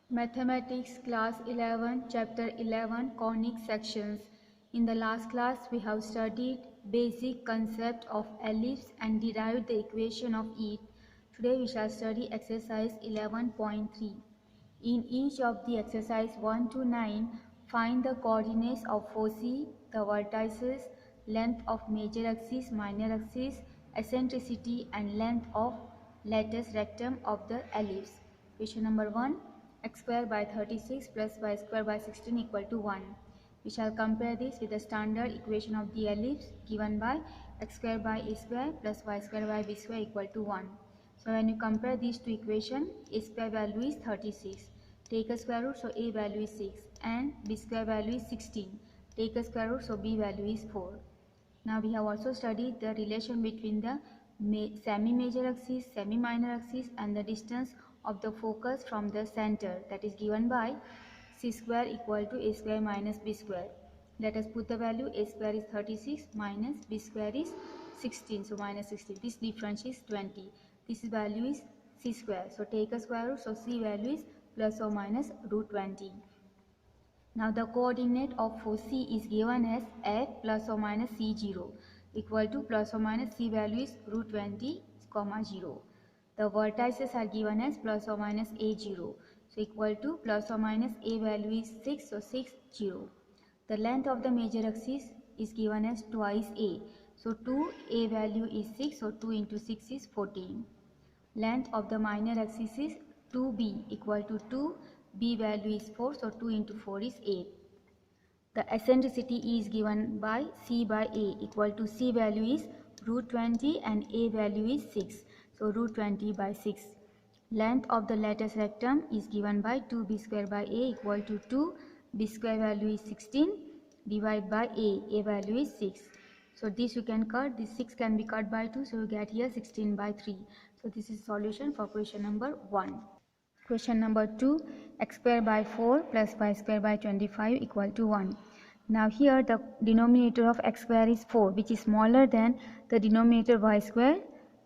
Mathematics Class 11 Chapter 11 Conic Sections. In the last class we have studied basic concept of ellipse and derived the equation of it. Today we shall study exercise 11.3. In each of the exercise 1 to 9, find the coordinates of foci, the vertices, length of major axis, minor axis, eccentricity and length of latus rectum of the ellipse. Question number 1. X square by 36 plus y square by 16 equal to 1. We shall compare this with the standard equation of the ellipse given by x square by a square plus y square by b square equal to 1. So when you compare these two equations, a square value is 36. Take a square root, so a value is 6 and b square value is 16. Take a square root, so b value is 4. Now we have also studied the relation between the semi-major axis, semi-minor axis and the distance of the focus from the center, that is given by c square equal to a square minus b square. Let us put the value. A square is 36 minus b square is 16, so minus 16. This difference is 20. This value is c square, so take a square root, so c value is plus or minus root 20. Now the coordinate of foci is given as f plus or minus c0 equal to plus or minus c value is root 20 comma 0. The vertices are given as plus or minus a0, so equal to plus or minus a value is 6, so 6 0. The length of the major axis is given as twice a, so 2 a value is 6, so 2 into 6 is 14. Length of the minor axis is 2b equal to 2, b value is 4, so 2 into 4 is 8. The eccentricity is given by c by a equal to c value is root 20 and a value is 6, so root 20 by 6. Length of the latus rectum is given by 2b square by a equal to 2, b square value is 16, divided by a value is 6. So this you can cut, this 6 can be cut by 2, so you get here 16 by 3. So this is solution for question number 1. Question number 2, x square by 4 plus y square by 25 equal to 1. Now here the denominator of x square is 4, which is smaller than the denominator y square,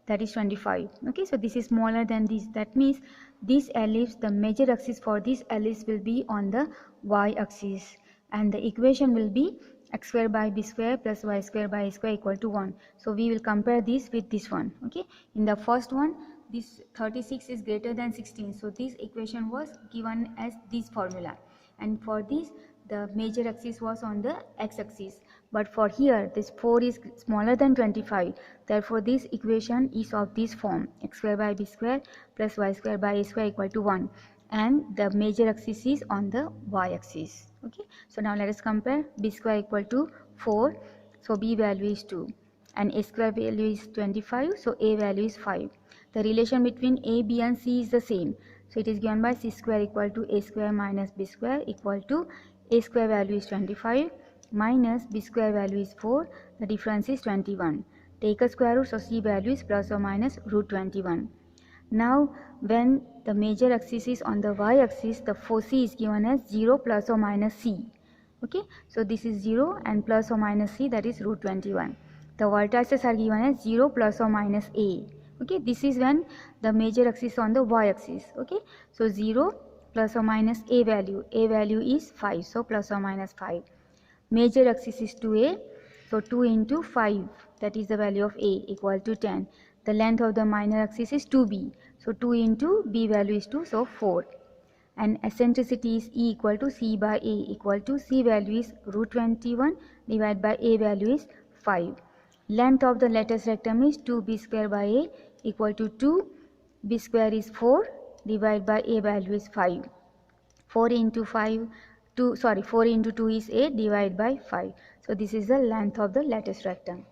that is 25. Okay, so this is smaller than this. That means this ellipse, the major axis for this ellipse will be on the y axis and the equation will be x square by b square plus y square by a square equal to 1. So we will compare this with this one. Okay, in the first one this 36 is greater than 16, so this equation was given as this formula, and for this the major axis was on the x-axis, but for here this 4 is smaller than 25, therefore this equation is of this form: x square by b square plus y square by a square equal to 1, and the major axis is on the y-axis. Okay, so now let us compare. B square equal to 4, so b value is 2, and a square value is 25, so a value is 5. The relation between a, b and c is the same, so it is given by c square equal to a square minus b square equal to a square value is 25 minus b square value is 4, the difference is 21. Take a square root, so c value is plus or minus root 21. Now when the major axis is on the y-axis, the foci is given as 0 plus or minus c. Okay, so this is 0 and plus or minus c, that is root 21. The vertices are given as 0 plus or minus a. Okay, this is when the major axis on the y-axis. Okay, so 0 plus or minus a value is 5, so plus or minus 5. Major axis is 2a, so 2 into 5, that is the value of a, equal to 10. The length of the minor axis is 2b, so 2 into b value is 2, so 4. And eccentricity is e equal to c by a equal to c value is root 21 divided by a value is 5. Length of the latus rectum is 2b square by a equal to 2, b square is 4 divided by a value is 5. 4 into 2 is 8 divided by 5. So this is the length of the latus rectum.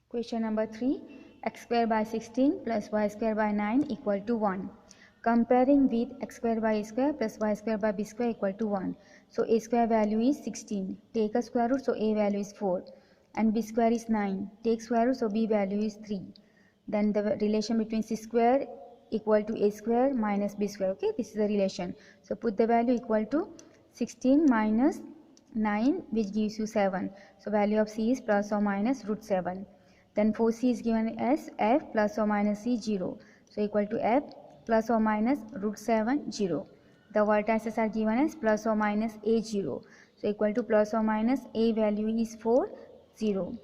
Question number 3, x square by 16 plus y square by 9 equal to 1. Comparing with x square by a square plus y square by b square equal to 1. So a square value is 16. Take a square root, so a value is 4. And b square is 9. Take square root, so b value is 3. Then the relation between c square equal to a square minus b square. Okay, this is the relation. So put the value equal to 16 minus 9, which gives you 7. So value of c is plus or minus root 7. Then foci is given as f plus or minus c 0. So equal to f plus or minus root 7 0. the vertices are given as plus or minus a0. So equal to plus or minus a value is 4, 0.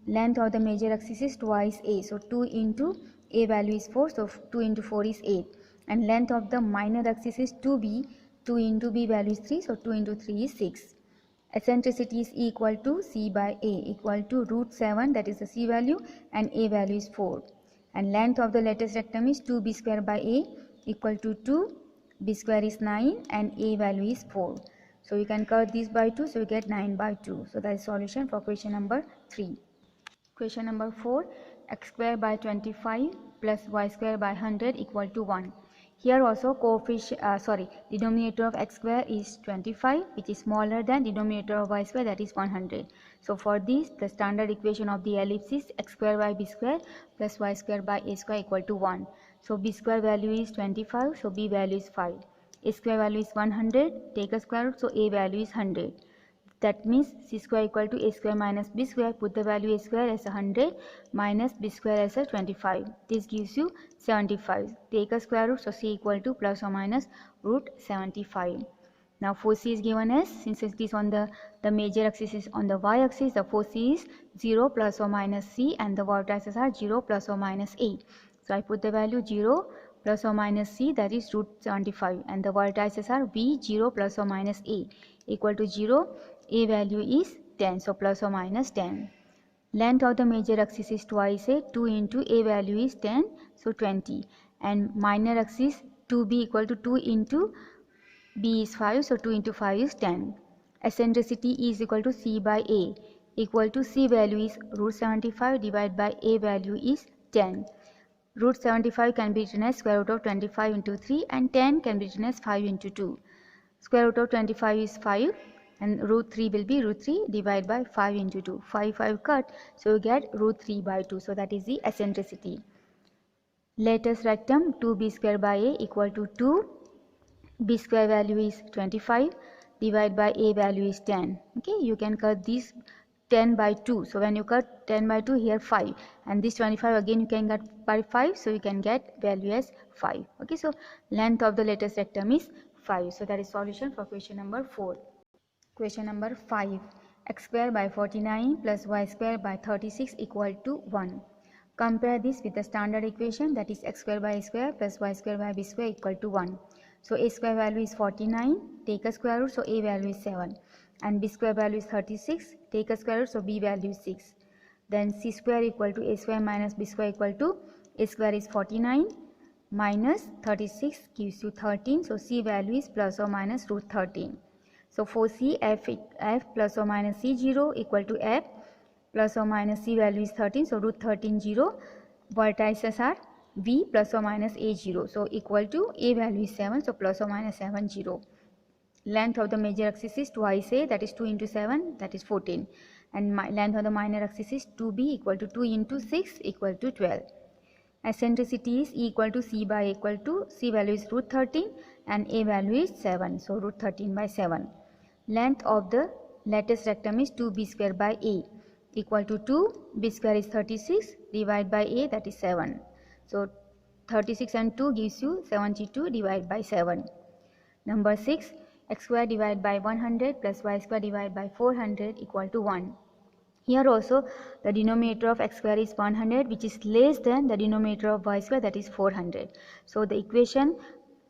Length of the major axis is twice a. So 2 into a value is 4. So 2 into 4 is 8. And length of the minor axis is 2b. 2 into b value is 3. So 2 into 3 is 6. Eccentricity is equal to c by a equal to root 7, that is the c value, and a value is 4. And length of the lattice rectum is 2b square by a equal to 2. B square is 9 and a value is 4. So you can cut this by 2, so you get 9 by 2. So that is solution for question number 3. Question number 4, x square by 25 plus y square by 100 equal to 1. Here also denominator of x square is 25, which is smaller than denominator of y square, that is 100. So for this, the standard equation of the ellipse is x square by b square plus y square by a square equal to 1. So b square value is 25, so b value is 5. A square value is 100, take a square root, so a value is 100. That means c square equal to a square minus b square. Put the value a square as 100 minus b square as 25. This gives you 75. Take a square root, so c equal to plus or minus root 75. Now 4c is given as, since it is on the major axis is on the y-axis, the 4c is 0 plus or minus c, and the vertices are 0 plus or minus a. So I put the value 0 plus or minus c, that is root 75, and the vertices are v 0 plus or minus a equal to 0. A value is 10, so plus or minus 10. Length of the major axis is twice a. 2 into a value is 10, so 20. And minor axis 2b equal to 2 into b is 5, so 2 into 5 is 10. Eccentricity is equal to c by a equal to c value is root 75 divided by a value is 10. Root 75 can be written as square root of 25 into 3, and 10 can be written as 5 into 2. Square root of 25 is 5, and root 3 will be root 3 divided by 5 into 2. 5 cut, so you get root 3 by 2. So that is the eccentricity. Lattice rectum 2b square by a equal to 2. B square value is 25 divided by a value is 10. Okay, you can cut this 10 by 2. So when you cut 10 by 2, here 5, and this 25 again you can cut by 5, so you can get value as 5. Okay, so length of the lattice rectum is 5. So that is solution for question number 4. Question number 5, x square by 49 plus y square by 36 equal to 1. Compare this with the standard equation, that is x square by a square plus y square by b square equal to 1. So a square value is 49, take a square root, so a value is 7. And b square value is 36, take a square root, so b value is 6. Then c square equal to a square minus b square equal to a square is 49 minus 36 gives you 13. So c value is plus or minus root 13. So for c, f plus or minus c0 equal to f plus or minus c value is 13. So root 13 0. Vertices are v plus or minus a0. So equal to a value is 7. So plus or minus 7 0. Length of the major axis is twice a, that is 2 into 7, that is 14. And length of the minor axis is 2b equal to 2 into 6 equal to 12. Eccentricity is equal to c by equal to, c value is root 13 and a value is 7. So root 13 by 7. Length of the lattice rectum is 2b square by a equal to 2. B square is 36 divided by a, that is 7. So 36 and 2 gives you 72 divided by 7. Number 6, x square divided by 100 plus y square divided by 400 equal to 1. Here also the denominator of x square is 100, which is less than the denominator of y square, that is 400. So the equation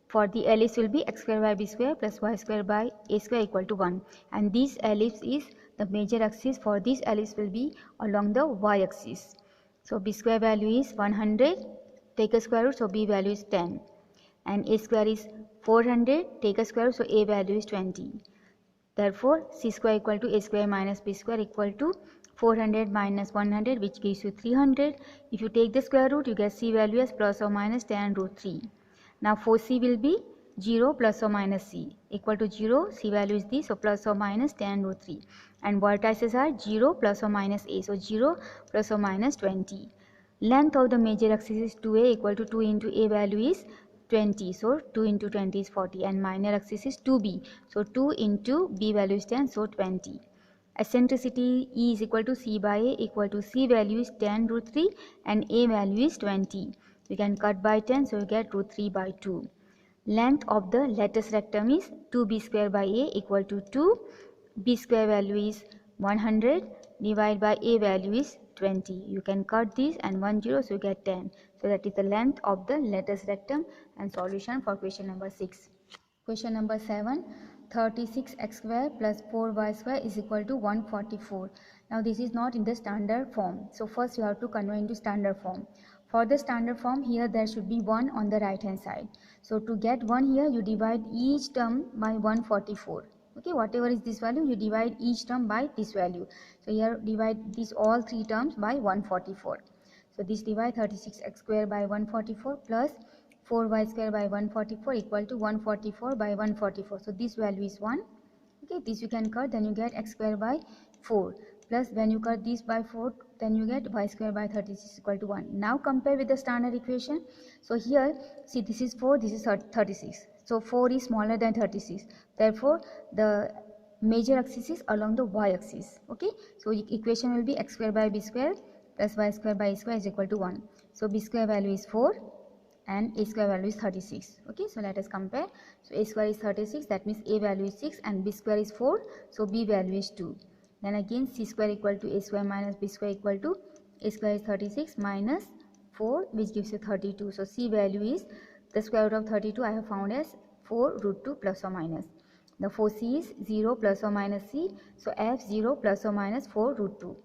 for the ellipse will be x square by b square plus y square by a square equal to 1. And this ellipse is the major axis for this ellipse will be along the y axis. So b square value is 100, take a square root, so b value is 10. And a square is 400, take a square root, so a value is 20. Therefore c square equal to a square minus b square equal to 400 minus 100, which gives you 300. If you take the square root, you get c value as plus or minus 10 root 3. Now 4c will be 0 plus or minus c equal to 0, c value is this, so plus or minus 10 root 3. And vertices are 0 plus or minus a, so 0 plus or minus 20. Length of the major axis is 2a equal to 2 into a value is 20, so 2 into 20 is 40, and minor axis is 2b, so 2 into b value is 10, so 20. Eccentricity E is equal to c by a equal to c value is 10 root 3 and a value is 20. You can cut by 10, so you get root 3 by 2. Length of the lattice rectum is 2b square by a equal to 2. B square value is 100 divided by a value is 20. You can cut this and 1 0, so you get 10. So that is the length of the lattice rectum. And solution for question number 6. Question number 7. 36x square plus 4y square is equal to 144. Now this is not in the standard form. So first you have to convert into standard form. For the standard form, here there should be 1 on the right hand side. So to get 1 here, you divide each term by 144. Okay, whatever is this value, you divide each term by this value. So here divide these all 3 terms by 144. So this divide 36x square by 144 plus 4y square by 144 equal to 144 by 144. So this value is 1. Okay, this you can cut, then you get x square by 4 plus when you cut this by 4, then you get y square by 36 equal to 1. Now compare with the standard equation. So here, see, this is 4, this is 36. So 4 is smaller than 36. Therefore, the major axis is along the y-axis. Okay, so equation will be x square by b square plus y square by a square is equal to 1. So b square value is 4 and a square value is 36. Okay, so let us compare. So a square is 36, that means a value is 6 and b square is 4, so b value is 2. Then again c square equal to a square minus b square equal to a square is 36 minus 4, which gives you 32. So c value is the square root of 32 I have found as 4 root 2 plus or minus. The 4c is 0 plus or minus c, so f 0 plus or minus 4 root 2.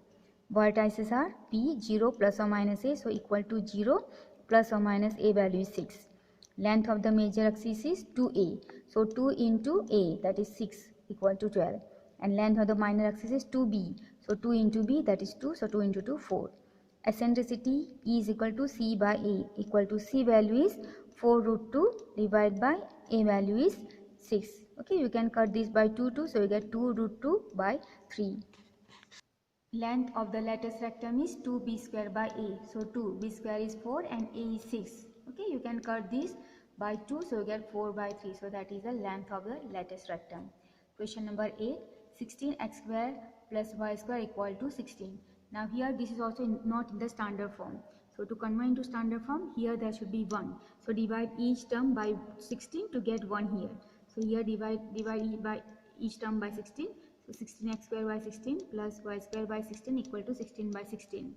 Vertices are p 0 plus or minus a, so equal to 0 plus or minus a value is 6. Length of the major axis is 2a, so 2 into a, that is 6 equal to 12. And length of the minor axis is 2b, so 2 into b, that is 2, so 2 into 2 4. Eccentricity E is equal to c by a, equal to c value is 4 root 2 divided by a value is 6. Okay, you can cut this by 2, so you get 2 root 2 by 3. Length of the lattice rectum is 2b square by a. So 2b square is 4 and a is 6. Okay, you can cut this by 2, so you get 4 by 3. So that is the length of the lattice rectum. Question number 8. 16x square plus y square equal to 16. Now here this is also not in the standard form. So to convert into standard form, here there should be 1. So divide each term by 16 to get 1 here. So here divide by each term by 16. So 16x square by 16 plus y square by 16 equal to 16 by 16.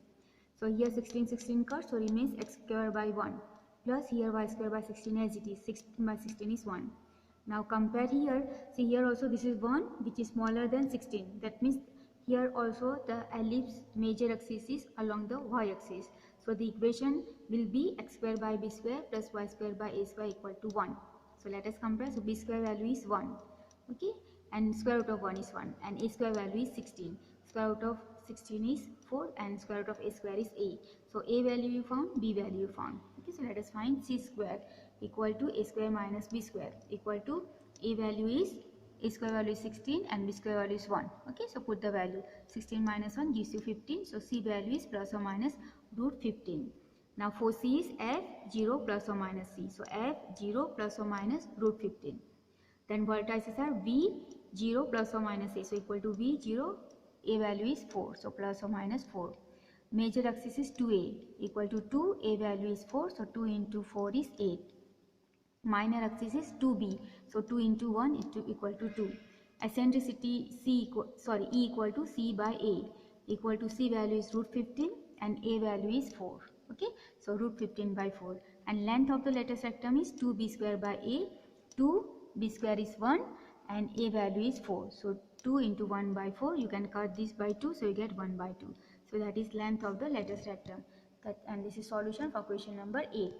So here 16 cut, so remains x square by 1 plus here y square by 16 as it is. 16 by 16 is 1. Now compare here. See, here also this is 1 which is smaller than 16. That means here also the ellipse major axis is along the y-axis. So the equation will be x square by b square plus y square by a square equal to 1. So let us compare. So b square value is 1. Okay, and square root of 1 is 1 and a square value is 16. Square root of 16 is 4 and square root of a square is a. So a value you found, b value you found. Okay, so let us find c square equal to a square minus b square equal to a value is, a square value is 16 and b square value is 1. Okay, so put the value. 16 minus 1 gives you 15. So c value is plus or minus root 15. Now for c is f 0 plus or minus c. So f 0 plus or minus root 15. Then vertices are v 0 plus or minus a, so equal to v 0, a value is 4, so plus or minus 4. Major axis is 2a equal to 2, a value is 4, so 2 into 4 is 8. Minor axis is 2b, so 2 into 1 is equal to 2. Eccentricity E equal to c by a, equal to c value is root 15 and a value is 4. Okay, so root 15 by 4. And length of the lattice rectum is 2b square by a, 2 b square is 1 and a value is 4. So 2 into 1 by 4, you can cut this by 2, so you get 1 by 2. So that is length of the lattice rectum. And this is solution for question number 8.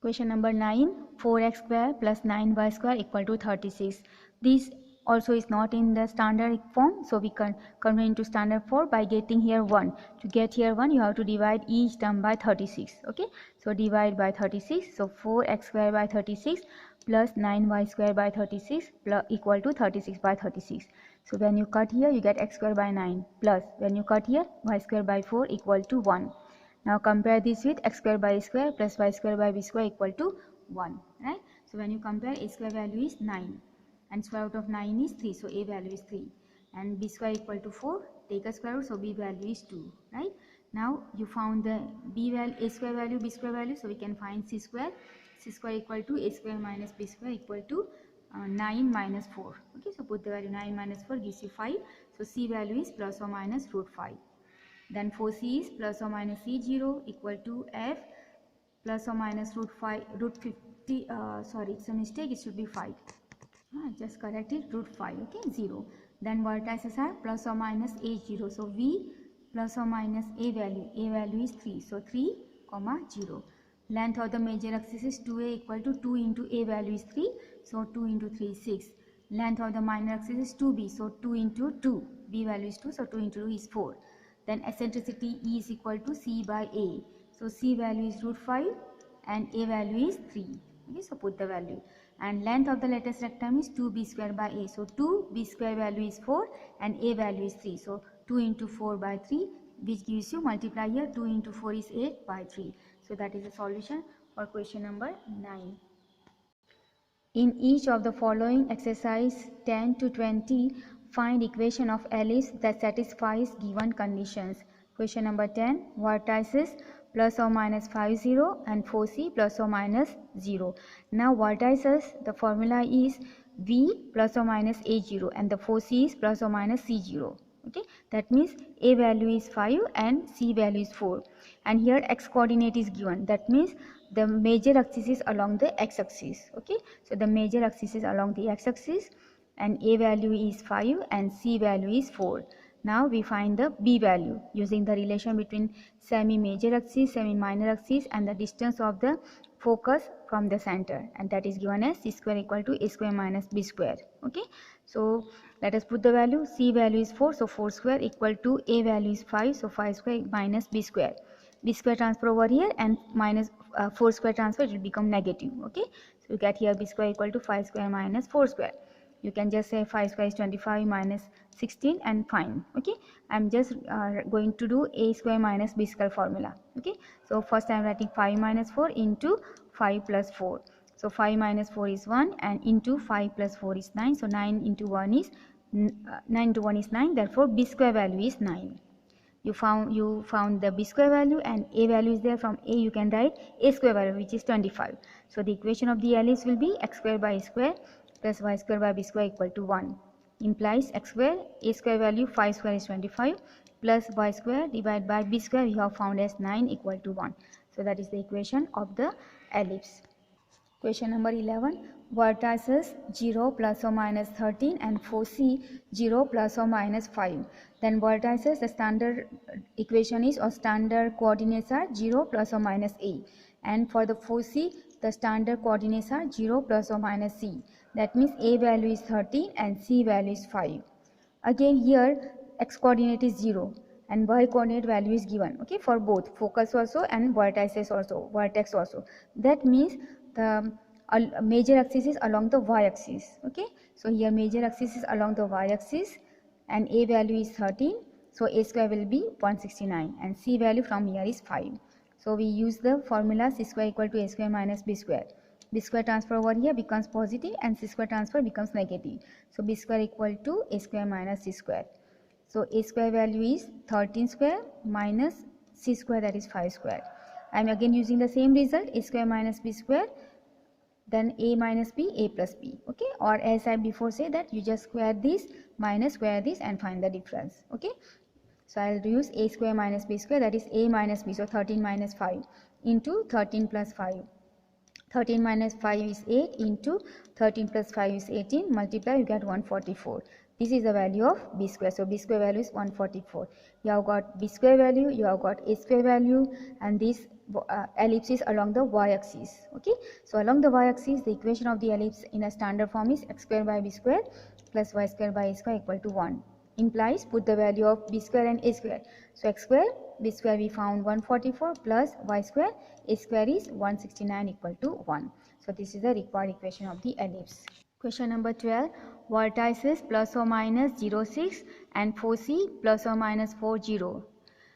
Question number 9. 4x square plus 9y square equal to 36. This also is not in the standard form, so we can convert into standard form by getting here 1. To get here 1, you have to divide each term by 36. Okay, so divide by 36. So 4x square by 36 plus 9y square by 36 plus equal to 36 by 36. So when you cut here, you get x square by 9 plus when you cut here, y square by 4 equal to 1. Now compare this with x square by a square plus y square by b square equal to 1, right? So when you compare, a square value is 9 and square root of 9 is 3, so a value is 3, and b square equal to 4, take a square root, so b value is 2, right? Now you found the a square value, b square value, so we can find c square. C square equal to A square minus B square equal to 9 minus 4. Okay, so put the value 9 minus 4 gives you 5. So C value is plus or minus root 5. Then 4C is plus or minus C0 equal to F plus or minus root 5 root 50. Sorry, it's a mistake. It should be 5. Just correct it, root 5. Okay, 0. Then vertices are plus or minus A0. So V plus or minus A value is 3. So 3 comma 0. Length of the major axis is 2A equal to 2 into A value is 3. So 2 into 3 is 6. Length of the minor axis is 2B. So 2 into 2. B value is 2. So 2 into 2 is 4. Then eccentricity E is equal to C by A. So C value is root 5 and A value is 3. Okay, so put the value. And length of the lattice rectangle is 2B square by A. So 2B square value is 4 and A value is 3. So 2 into 4 by 3, which gives you, multiply here, 2 into 4 is 8 by 3. So that is the solution for question number 9. In each of the following exercise 10 to 20, find equation of ellipse that satisfies given conditions. Question number 10, vertices plus or minus 5, 0 and 4C plus or minus 0. Now vertices, the formula is V plus or minus A0 and the 4C is plus or minus C0. Okay, that means A value is 5 and C value is 4. And here X coordinate is given. That means the major axis is along the X axis. Okay, so the major axis is along the X axis and A value is 5 and C value is 4. Now we find the B value using the relation between semi-major axis, semi-minor axis and the distance of the focus from the center, and that is given as C square equal to A square minus B square. Okay, so let us put the value. C value is 4, so 4 square equal to A value is 5, so 5 square minus B square. B square transfer over here and minus 4 square transfer, it will become negative. Okay, so you get here B square equal to 5 square minus 4 square. You can just say 5 square is 25 minus 16 and fine. Okay, I'm just going to do A square minus B square formula. Okay, so first I'm writing 5 minus 4 into 5 plus 4. So 5 minus 4 is 1 and into 5 plus 4 is 9. So 9 into 1 is 9 into 1 is 9. Therefore B square value is 9. You found the B square value and A value is there. From A you can write A square value, which is 25. So the equation of the ellipse will be x square by A square plus y square by B square equal to 1. Implies x square, A square value 5 square is 25 plus y square divided by B square we have found as 9 equal to 1. So that is the equation of the ellipse. Question number 11, vertices 0 plus or minus 13 and 4C 0 plus or minus 5. Then vertices, the standard equation is, or standard coordinates are 0 plus or minus A. And for the 4C, the standard coordinates are 0 plus or minus C. That means A value is 13 and C value is 5. Again here X coordinate is 0 and Y coordinate value is given. Okay, for both focus also and vertices also, vertex also. That means the major axis is along the Y axis. Okay, so here major axis is along the Y axis and A value is 13. So A square will be 169 and C value from here is 5. So we use the formula C square equal to A square minus B square. B square transfer over here becomes positive and C square transfer becomes negative. So B square equal to A square minus C square. So A square value is 13 square minus C square, that is 5 square. I am again using the same result, A square minus B square, then A minus B, A plus B. Okay, or as I before say that you just square this minus square this and find the difference. Okay, so I will use A square minus B square, that is A minus B, so 13 minus 5 into 13 plus 5. 13 minus 5 is 8 into 13 plus 5 is 18. Multiply, you get 144. This is the value of B square. So B square value is 144. You have got B square value, you have got A square value, and this ellipse is along the Y axis. Okay, so along the Y axis, the equation of the ellipse in a standard form is x square by B square plus y square by A square equal to 1. Implies put the value of B square and A square. So x square, B square we found 144 plus y square, A square is 169 equal to 1. So this is the required equation of the ellipse. Question number 12, vertices plus or minus 0,6 and 4C plus or minus 40.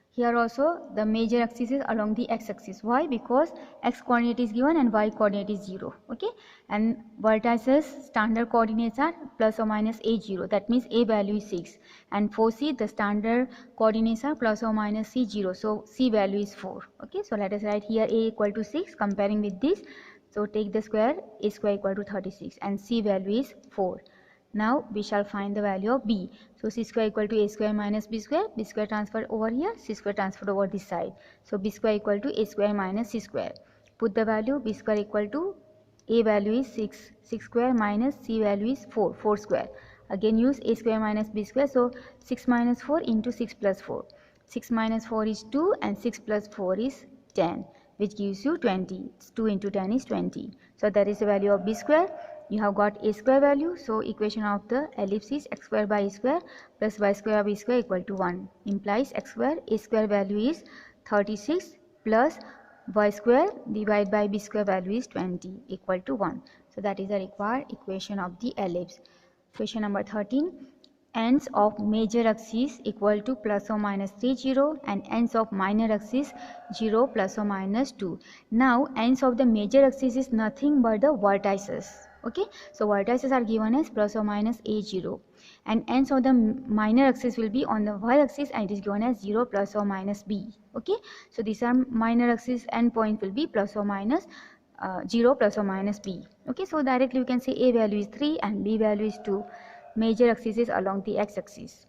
Here also the major axis is along the x-axis. Why? Because x coordinate is given and y coordinate is 0. Okay, and vertices standard coordinates are plus or minus a0. That means a value is 6. And 4c, the standard coordinates are plus or minus c0. So c value is 4. Okay, so let us write here a equal to 6. Comparing with this, So take the square, a square equal to 36 and c value is 4. Now we shall find the value of b. So c square equal to a square minus b square transferred over here, c square transferred over this side. So b square equal to a square minus c square. Put the value, b square equal to a value is 6 square minus c value is 4 square. Again use a square minus b square, so 6 minus 4 into 6 plus 4. 6 minus 4 is 2 and 6 plus 4 is 10, which gives you 20. 2 into 10 is 20. So that is the value of b square. You have got a square value, so equation of the ellipse is x square by a square plus y square by b square equal to 1. Implies x square, a square value is 36 plus y square divided by b square value is 20 equal to 1. So that is the required equation of the ellipse. Question number 13. Ends of major axis equal to plus or minus 3 0 and ends of minor axis 0 plus or minus 2. Now ends of the major axis is nothing but the vertices. Okay, so vertices are given as plus or minus a0 and ends of the minor axis will be on the y-axis and it is given as 0 plus or minus b. Okay, so these are minor axis end point will be plus or minus 0 plus or minus b. Okay, so directly we can say a value is 3 and b value is 2. Major axis is along the x-axis.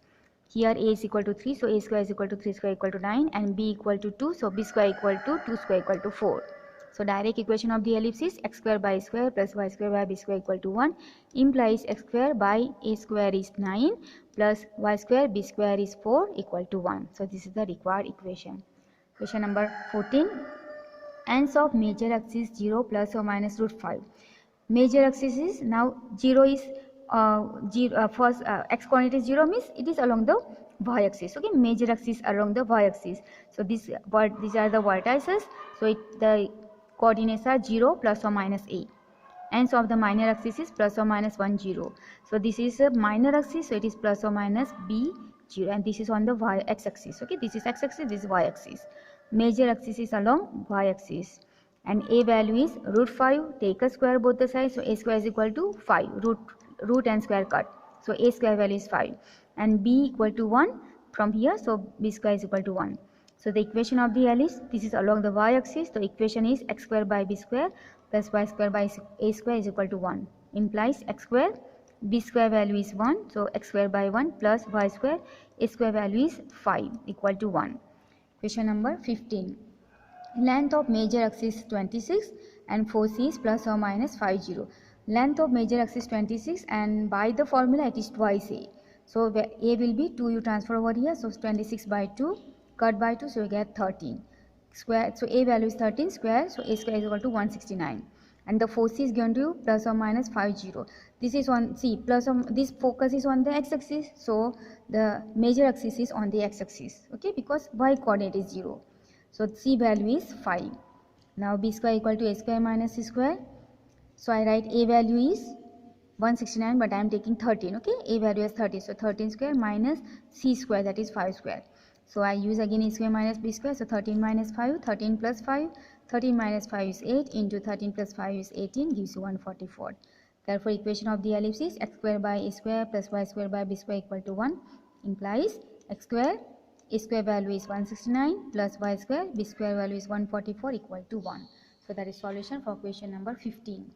Here a is equal to 3, so a square is equal to 3 square equal to 9 and b equal to 2, so b square equal to 2 square equal to 4. So direct equation of the ellipse is x square by a square plus y square by b square equal to 1 implies x square by a square is 9 plus y square b square is 4 equal to 1. So this is the required equation. Question number 14. Ends of major axis 0 plus or minus root 5. Major axis is now 0 is first x coordinate is 0 means it is along the y-axis. Okay, major axis along the y-axis. So these are the vertices. So the coordinates are 0 plus or minus a. Ends of the minor axis is plus or minus 1 0. So this is a minor axis, so it is plus or minus b 0 and this is on the x-axis. Okay, this is x-axis, this is y-axis. Major axis is along y-axis and a value is root 5. Take a square both the sides, so a square is equal to 5. Root and square cut, so a square value is 5 and b equal to 1 from here, so b square is equal to 1. So the equation of the ellipse, this is along the y-axis, the equation is x square by b square plus y square by a square is equal to 1 implies x square, b square value is 1, so x square by 1 plus y square, a square value is 5 equal to 1. Question number 15. Length of major axis is 26 and 4c is plus or minus 50. Length of major axis 26 and by the formula it is twice a. So a will be 2, you transfer over here, so 26 by 2 cut by 2, so you get 13 square. So a value is 13 square, so a square is equal to 169 and the 4c is given to you plus or minus 50. This is on c plus or this focus is on the x-axis, so the major axis is on the x-axis. Okay, because y coordinate is 0. So c value is 5. Now b square equal to a square minus c square. So I write a value is 169 but I am taking 13. Okay, a value is 30, so 13 square minus c square, that is 5 square. So I use again a square minus b square, so 13 minus 5, 13 plus 5, 13 minus 5 is 8 into 13 plus 5 is 18 gives you 144. Therefore equation of the ellipse is x square by a square plus y square by b square equal to 1 implies x square, a square value is 169 plus y square, b square value is 144 equal to 1. So that is solution for question number 15.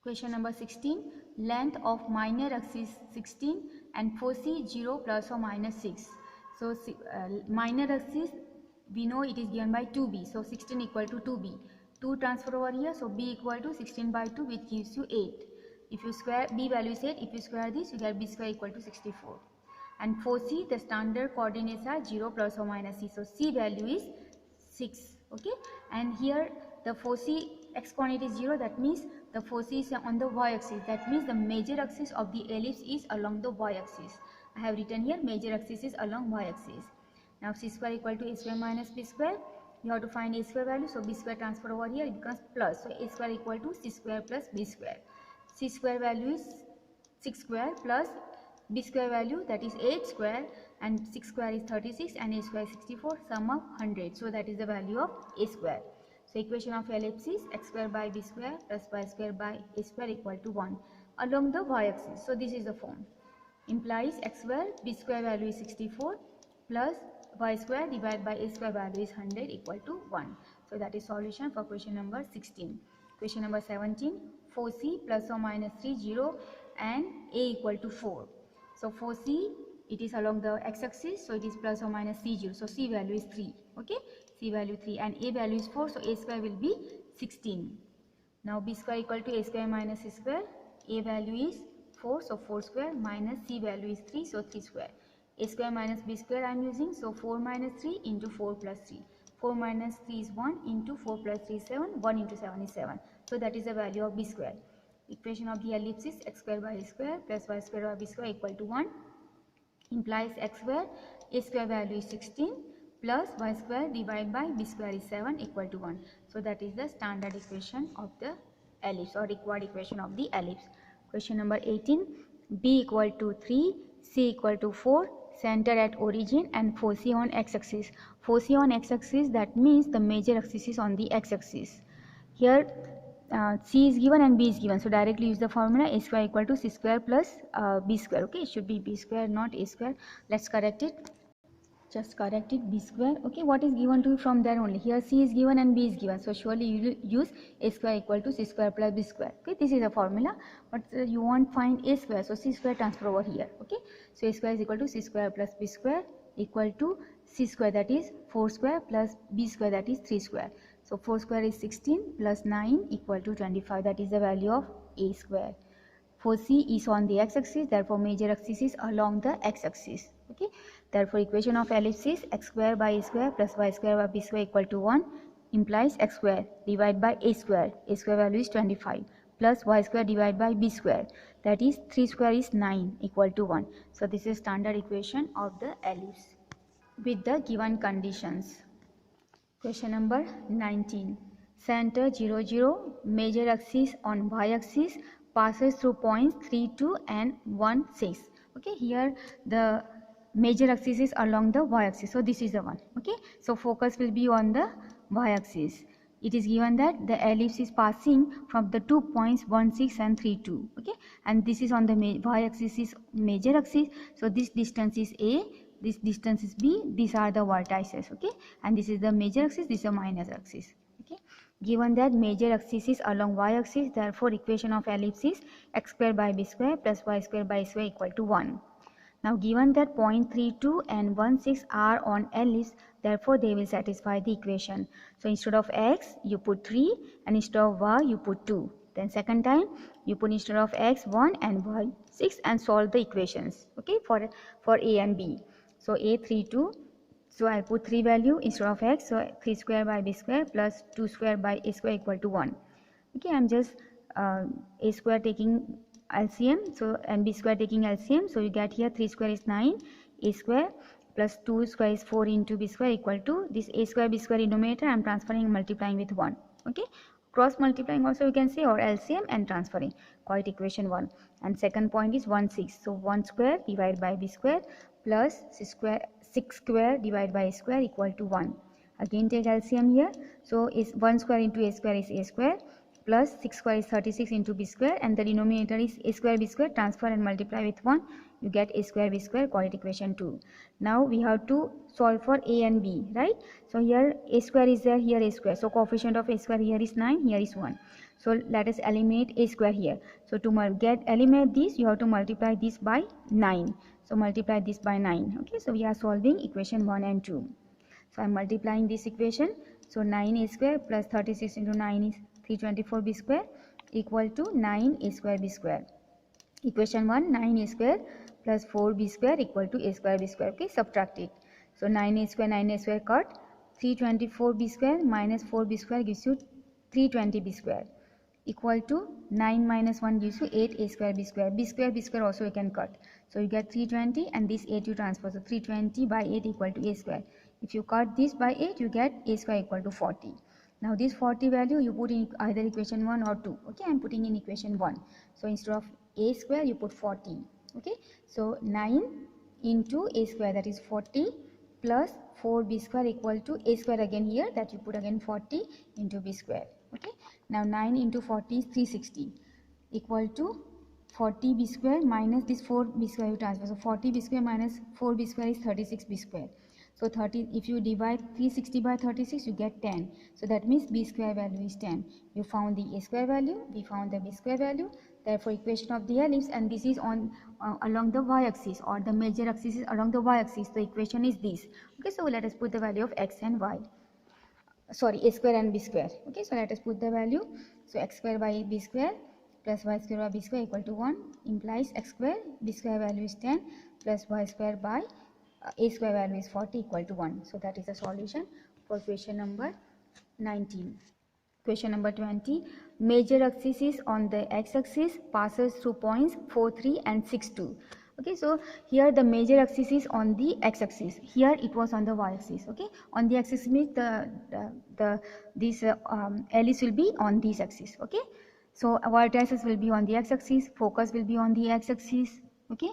Question number 16. Length of minor axis 16 and 4c 0 plus or minus 6. So minor axis we know it is given by 2b, so 16 equal to 2b. 2 transfer over here, so b equal to 16 by 2 which gives you 8. If you square, b value is 8, if you square this you get b square equal to 64. And 4c, the standard coordinates are 0 plus or minus c, so c value is 6. Okay, and here the 4c x coordinate is 0, that means the 4c is on the y-axis, that means the major axis of the ellipse is along the y-axis. I have written here major axis is along y-axis. Now c square equal to a square minus b square, you have to find a square value, so b square transfer over here, it becomes plus, so a square equal to c square plus b square. C square value is 6 square plus b square value, that is 8 square, and 6 square is 36 and a square is 64, sum of 100, so that is the value of a square. So equation of ellipse is x square by b square plus y square by a square equal to 1 along the y-axis. So this is the form. Implies x square, b square value is 64 plus y square divided by a square value is 100 equal to 1. So that is solution for question number 16. Question number 17. 4c plus or minus 3, 0 and a equal to 4. So 4c, it is along the x-axis, so it is plus or minus c, 0. So c value is 3. Okay, c value 3 and a value is 4, so a square will be 16. Now b square equal to a square minus c square. A value is 4, so 4 square, minus c value is 3, so 3 square. A square minus b square I am using, so 4 minus 3 into 4 plus 3. 4 minus 3 is 1, into 4 plus 3 is 7, 1 into 7 is 7. So that is the value of b square. Equation of the ellipse is x square by a square plus y square by b square equal to 1. Implies x square, a square value is 16 plus y square divided by b square is 7 equal to 1. So that is the standard equation of the ellipse or required equation of the ellipse. Question number 18. B equal to 3, C equal to 4, center at origin and 4C on x-axis. 4C on x-axis, that means the major axis is on the x-axis. Here C is given and B is given, so directly use the formula a square equal to c square plus b square. Okay, it should be b square, not a square. Let's correct it. Just correct it, b square. Okay, what is given to you from there only? Here c is given and b is given, so surely you will use a square equal to c square plus b square. Okay, this is a formula, but you won't find a square, so c square transfer over here. Okay, so a square is equal to c square plus b square equal to c square, that is 4 square, plus b square, that is 3 square. So 4 square is 16 plus 9 equal to 25, that is the value of a square. 4c is on the x-axis, therefore major axis is along the x-axis. Okay, therefore equation of ellipse is x square by a square plus y square by b square equal to 1, implies x square divided by a square value is 25, plus y square divided by b square, that is 3 square is 9 equal to 1. So this is standard equation of the ellipse with the given conditions. Question number 19. Center 0, 0, major axis on y-axis, passes through points 3, 2 and 1, 6. Okay, here the major axis is along the y-axis, so this is the one. Okay, so focus will be on the y-axis. It is given that the ellipse is passing from the 2 points 1, 6 and 3, 2. Okay, and this is on the y-axis is major axis, so this distance is a, this distance is b, these are the vertices. Okay, and this is the major axis, this is the minor axis. Okay, given that major axis is along y-axis, therefore equation of ellipse is x square by b square plus y square by a square equal to 1. Now given that point 3, 2 and 1, 6 are on ellipse, therefore they will satisfy the equation. So instead of x you put 3 and instead of y you put 2. Then second time you put instead of x 1 and y 6 and solve the equations. Okay, for a and b. So a 3, 2, so I put 3 value instead of x, so 3 square by b square plus 2 square by a square equal to 1. Okay, I am just a square taking LCM, so and b square taking LCM, so you get here 3 square is 9, a square plus 2 square is 4 into b square equal to this a square b square denominator I am transferring and multiplying with 1. Okay, cross multiplying also you can say, or LCM and transferring, quite equation 1. And second point is 1, 6, so 1 square divided by b square plus 6 square divided by a square equal to 1. Again take LCM here, so is 1 square into a square is a square plus 6 square is 36 into b square, and the denominator is a square b square, transfer and multiply with 1, you get a square b square, quite equation 2. Now we have to solve for a and b, right? So here a square is there, here a square, so coefficient of a square here is 9, here is 1. So let us eliminate a square here. So to eliminate this, you have to multiply this by 9. So multiply this by 9. Okay, so we are solving equation 1 and 2. So I am multiplying this equation. So 9 a square plus 36 into 9 is 324 b square equal to 9 a square b square. Equation 1, 9 a square plus 4 b square equal to a square b square. Okay, subtract it. So 9 a square cut, 324 b square minus 4 b square gives you 320 b square equal to 9 minus 1 gives you 8 a square b square. B square also you can cut. So you get 320 and this 8 you transfer. So 320 by 8 equal to a square. If you cut this by 8, you get a square equal to 40. Now this 40 value you put in either equation 1 or 2. Okay, I am putting in equation 1. So instead of a square you put 40. Okay, so 9 into a square, that is 40, plus 4b square equal to a square again here, that you put again 40 into b square. Okay, now 9 into 40 is 360 equal to 40 b square minus this 4 b square you transfer. So 40 b square minus 4 b square is 36 b square. So 30, if you divide 360 by 36, you get 10. So that means b square value is 10. You found the a square value, we found the b square value. Therefore, equation of the ellipse, and this is on along the y-axis, or the major axis is along the y-axis. The equation is this. Okay, so let us put the value of x and y. Sorry, a square and b square. Okay, so let us put the value. So x square by b square plus y square by b square equal to 1 implies x square, b square value is 10 plus y square by a square value is 40 equal to 1. So that is the solution for question number 19. Question number 20. Major axis is on the x-axis, passes through points 4, 3 and 6, 2. Okay, so here the major axis is on the x-axis. Here it was on the y-axis. Okay, on the axis means this ellipse will be on this axis. Okay, so vertices will be on the x-axis, focus will be on the x-axis. Okay,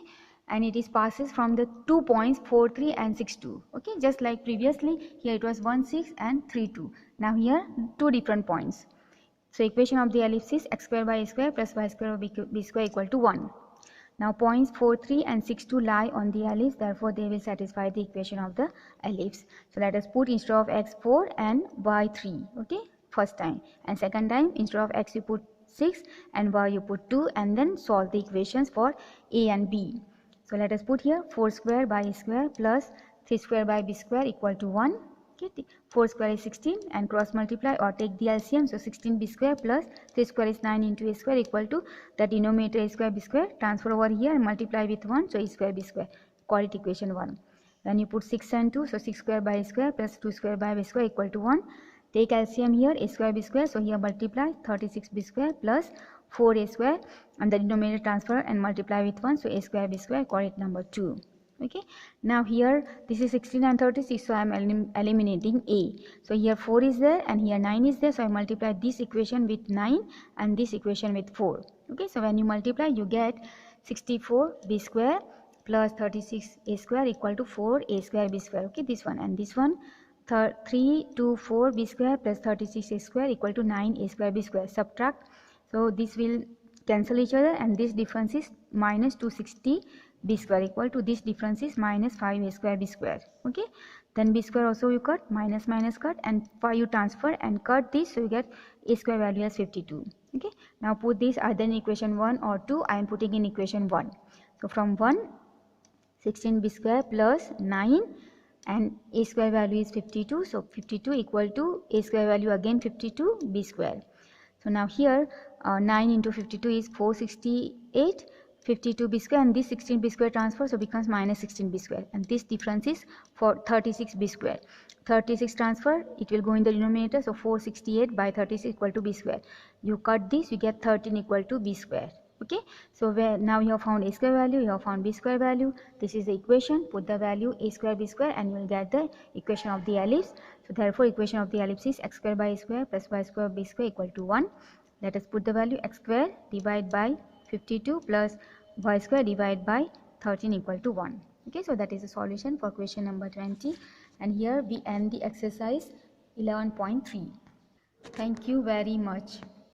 and it is passes from the 2 points 4, 3 and 6, 2. Okay, just like previously, here it was 1, 6 and 3, 2. Now here 2 different points. So equation of the ellipse is x square by a square plus y square by b square equal to 1. Now points 4, 3 and 6, 2 lie on the ellipse, therefore they will satisfy the equation of the ellipse. So let us put instead of x 4 and y 3, okay, first time, and second time instead of x you put 6 and y you put 2, and then solve the equations for a and b. So let us put here 4 square by a square plus 3 square by b square equal to 1. Okay, 4 square is 16 and cross multiply or take the LCM. So 16b square plus 3 square is 9 into a square equal to the denominator a square b square. Transfer over here and multiply with 1. So a square b square. Call it equation 1. Then you put 6 and 2. So 6 square by a square plus 2 square by b square equal to 1. Take LCM here a square b square. So here multiply 36b square plus 4a square and the denominator transfer and multiply with 1. So a square b square. Call it number 2. Okay, now here this is 16 and 36, so I am eliminating a. So here 4 is there and here 9 is there, so I multiply this equation with 9 and this equation with 4. Okay, so when you multiply you get 64 b square plus 36 a square equal to 4 a square b square. Okay, this one and this one 3 to 4 b square plus 36 a square equal to 9 a square b square. Subtract, so this will cancel each other and this difference is minus 260 b square equal to this difference is minus 5 a square b square. Okay, then b square also you cut, minus minus cut, and 5 you transfer and cut this, so you get a square value as 52. Okay, now put this either in equation 1 or 2. I am putting in equation 1. So from 1, 16 b square plus 9 and a square value is 52, so 52 equal to a square value again 52 b square. So now here 9 into 52 is 468, 52 b square, and this 16 b square transfer, so becomes minus 16 b square, and this difference is for 36 b square. 36 transfer, it will go in the denominator, so 468 by 36 equal to b square. You cut this, you get 13 equal to b square. Okay, so where now you have found a square value, you have found b square value. This is the equation. Put the value a square b square and you will get the equation of the ellipse. So therefore equation of the ellipse is x square by a square plus y square b square equal to 1. Let us put the value x square divided by 52 plus y square divided by 13 equal to 1. Okay, so that is the solution for question number 20, and here we end the exercise 11.3. Thank you very much.